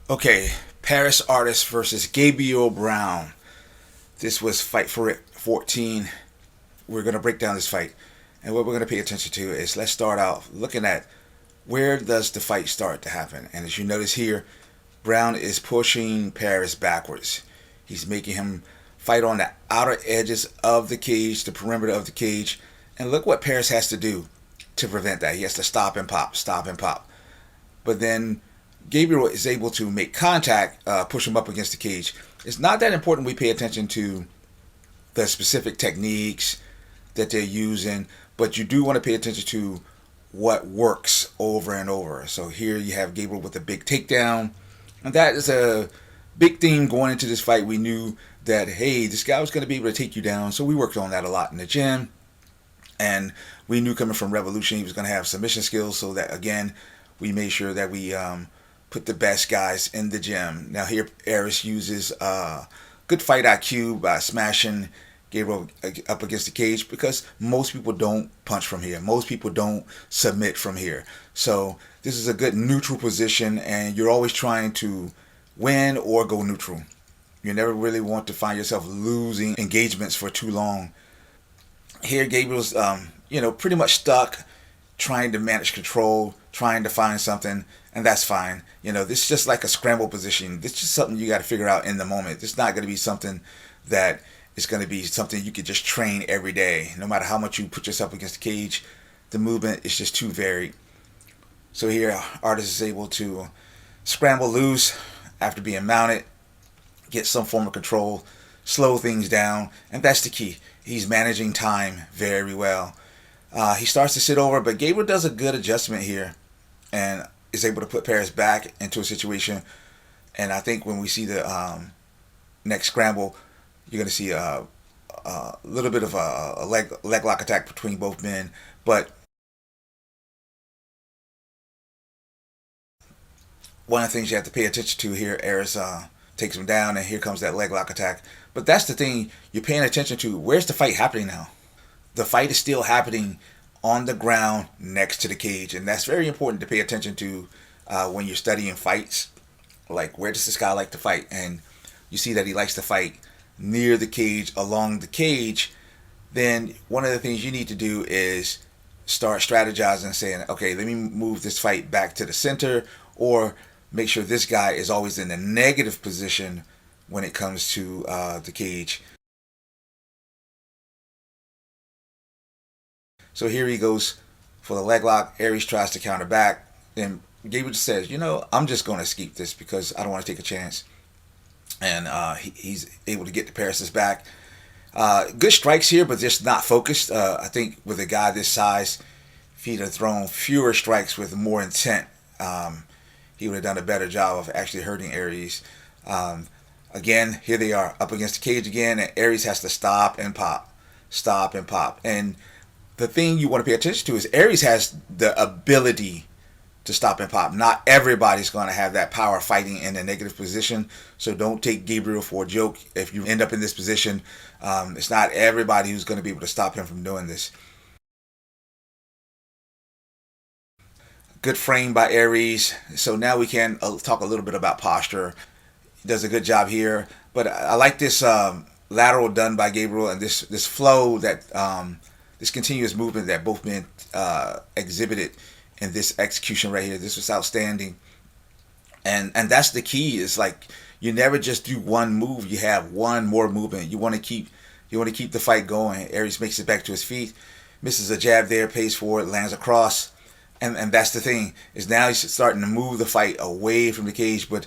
Okay, Paris Artis versus Gabriel Brown. This was fight for it 14. We're going to break down this fight. And what we're going to pay attention to is let's start out looking at where does the fight start to happen. And as you notice here, Brown is pushing Paris backwards. He's making him fight on the outer edges of the cage, the perimeter of the cage. And look what Paris has to do to prevent that. He has to stop and pop, stop and pop. But then Gabriel is able to make contact, push him up against the cage. It's not that important we pay attention to the specific techniques that they're using, but you do want to pay attention to what works over and over. So here you have Gabriel with a big takedown, and that is a big theme going into this fight. We knew that, hey, this guy was going to be able to take you down, so we worked on that a lot in the gym, and we knew coming from Revolution he was going to have submission skills, so that, again, we made sure that we put the best guys in the gym. Now here, Artis uses good fight IQ by smashing Gabriel up against the cage because most people don't punch from here. Most people don't submit from here. So this is a good neutral position, and you're always trying to win or go neutral. You never really want to find yourself losing engagements for too long. Here, Gabriel's pretty much stuck, trying to manage control, trying to find something, and that's fine. This is just like a scramble position. This is just something you got to figure out in the moment. It's not going to be something that is going to be something you could just train every day. No matter how much you put yourself against the cage, the movement is just too varied. So here, Artis is able to scramble loose after being mounted, get some form of control, slow things down, and that's the key. He's managing time very well. He starts to sit over, but Gabriel does a good adjustment here and is able to put Paris back into a situation. And I think when we see the next scramble, you're going to see a little bit of a leg lock attack between both men. But one of the things you have to pay attention to here, Artis takes him down, and here comes that leg lock attack. But that's the thing you're paying attention to. Where's the fight happening now? The fight is still happening on the ground next to the cage, and that's very important to pay attention to when you're studying fights. Like, where does this guy like to fight? And you see that he likes to fight near the cage, along the cage. Then one of the things you need to do is start strategizing, saying, okay, let me move this fight back to the center, or make sure this guy is always in a negative position when it comes to the cage. So here he goes for the leg lock. Artis tries to counter back. And Gabriel just says, I'm just going to escape this because I don't want to take a chance. And he's able to get the Paris' back. Good strikes here, but just not focused. I think with a guy this size, if he'd have thrown fewer strikes with more intent, he would have done a better job of actually hurting Artis. Again, here they are up against the cage again, and Artis has to stop and pop. Stop and pop. And the thing you want to pay attention to is Artis has the ability to stop and pop. Not everybody's going to have that power fighting in a negative position, so don't take Gabriel for a joke. If you end up in this position, it's not everybody who's going to be able to stop him from doing this. Good frame by Artis. So now we can talk a little bit about posture. He does a good job here, but I like this lateral done by Gabriel, and this flow that this continuous movement that both men exhibited in this execution right here. This was outstanding. And that's the key. It's like you never just do one move. You have one more movement. You want to keep the fight going. Artis makes it back to his feet, misses a jab there, pays forward, lands across. And that's the thing, is now he's starting to move the fight away from the cage, but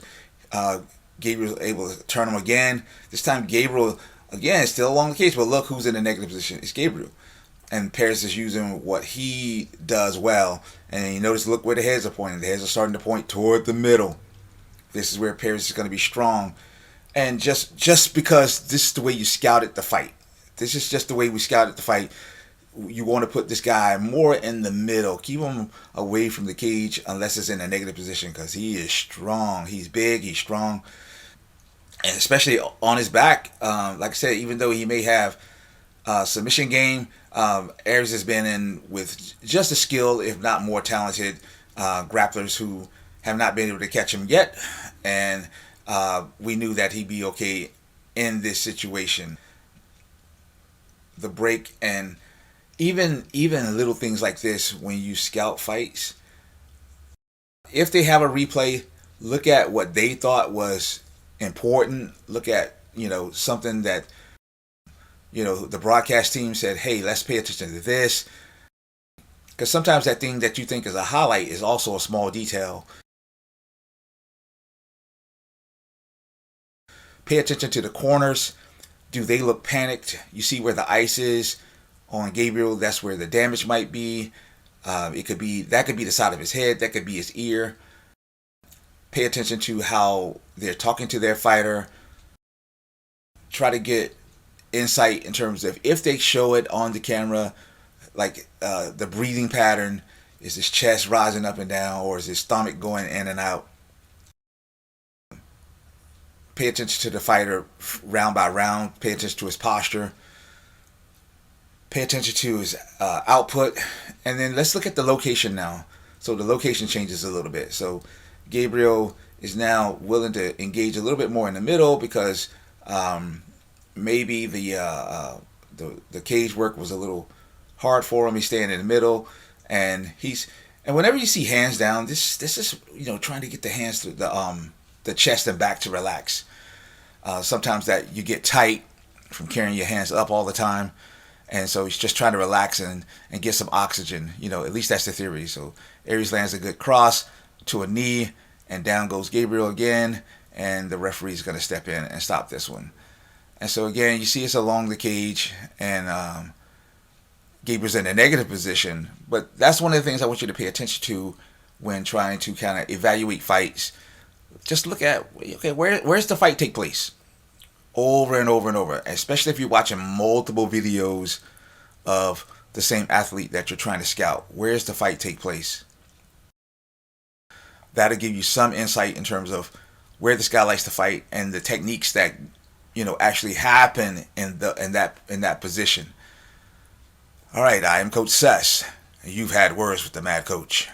Gabriel's able to turn him again. This time Gabriel, again, is still along the cage, but look who's in the negative position. It's Gabriel. And Paris is using what he does well. And you notice, look where the heads are pointing. The heads are starting to point toward the middle. This is where Paris is going to be strong. And just because this is the way you scouted the fight. This is just the way we scouted the fight. You want to put this guy more in the middle. Keep him away from the cage unless it's in a negative position, because he is strong. He's big. He's strong. And especially on his back. Like I said, even though he may have submission game, Artis has been in with just as skilled, if not more talented, grapplers who have not been able to catch him yet, and we knew that he'd be okay in this situation. The break, and even little things like this when you scout fights, if they have a replay, look at what they thought was important. Look at, something that, the broadcast team said, hey, let's pay attention to this. Because sometimes that thing that you think is a highlight is also a small detail. Pay attention to the corners. Do they look panicked? You see where the ice is on Gabriel. That's where the damage might be. That could be the side of his head. That could be his ear. Pay attention to how they're talking to their fighter. Try to get insight in terms of if they show it on the camera, like the breathing pattern. Is his chest rising up and down, or is his stomach going in and out? Pay attention to the fighter round by round. Pay attention to his posture. Pay attention to his output. And then let's look at the location now. So the location changes a little bit. So Gabriel is now willing to engage a little bit more in the middle because maybe the cage work was a little hard for him. He's staying in the middle, and whenever you see hands down, this is trying to get the hands to the chest and back to relax. Sometimes that you get tight from carrying your hands up all the time, and so he's just trying to relax and get some oxygen. At least that's the theory. So Artis lands a good cross to a knee, and down goes Gabriel again, and the referee's going to step in and stop this one. And so again, you see it's along the cage, and Gabriel's in a negative position. But that's one of the things I want you to pay attention to when trying to kind of evaluate fights. Just look at, okay, where's the fight take place? Over and over and over, especially if you're watching multiple videos of the same athlete that you're trying to scout. Where's the fight take place? That'll give you some insight in terms of where this guy likes to fight and the techniques that actually happen in that position. All right, I am Coach Sess, and you've had words with the Mad Coach.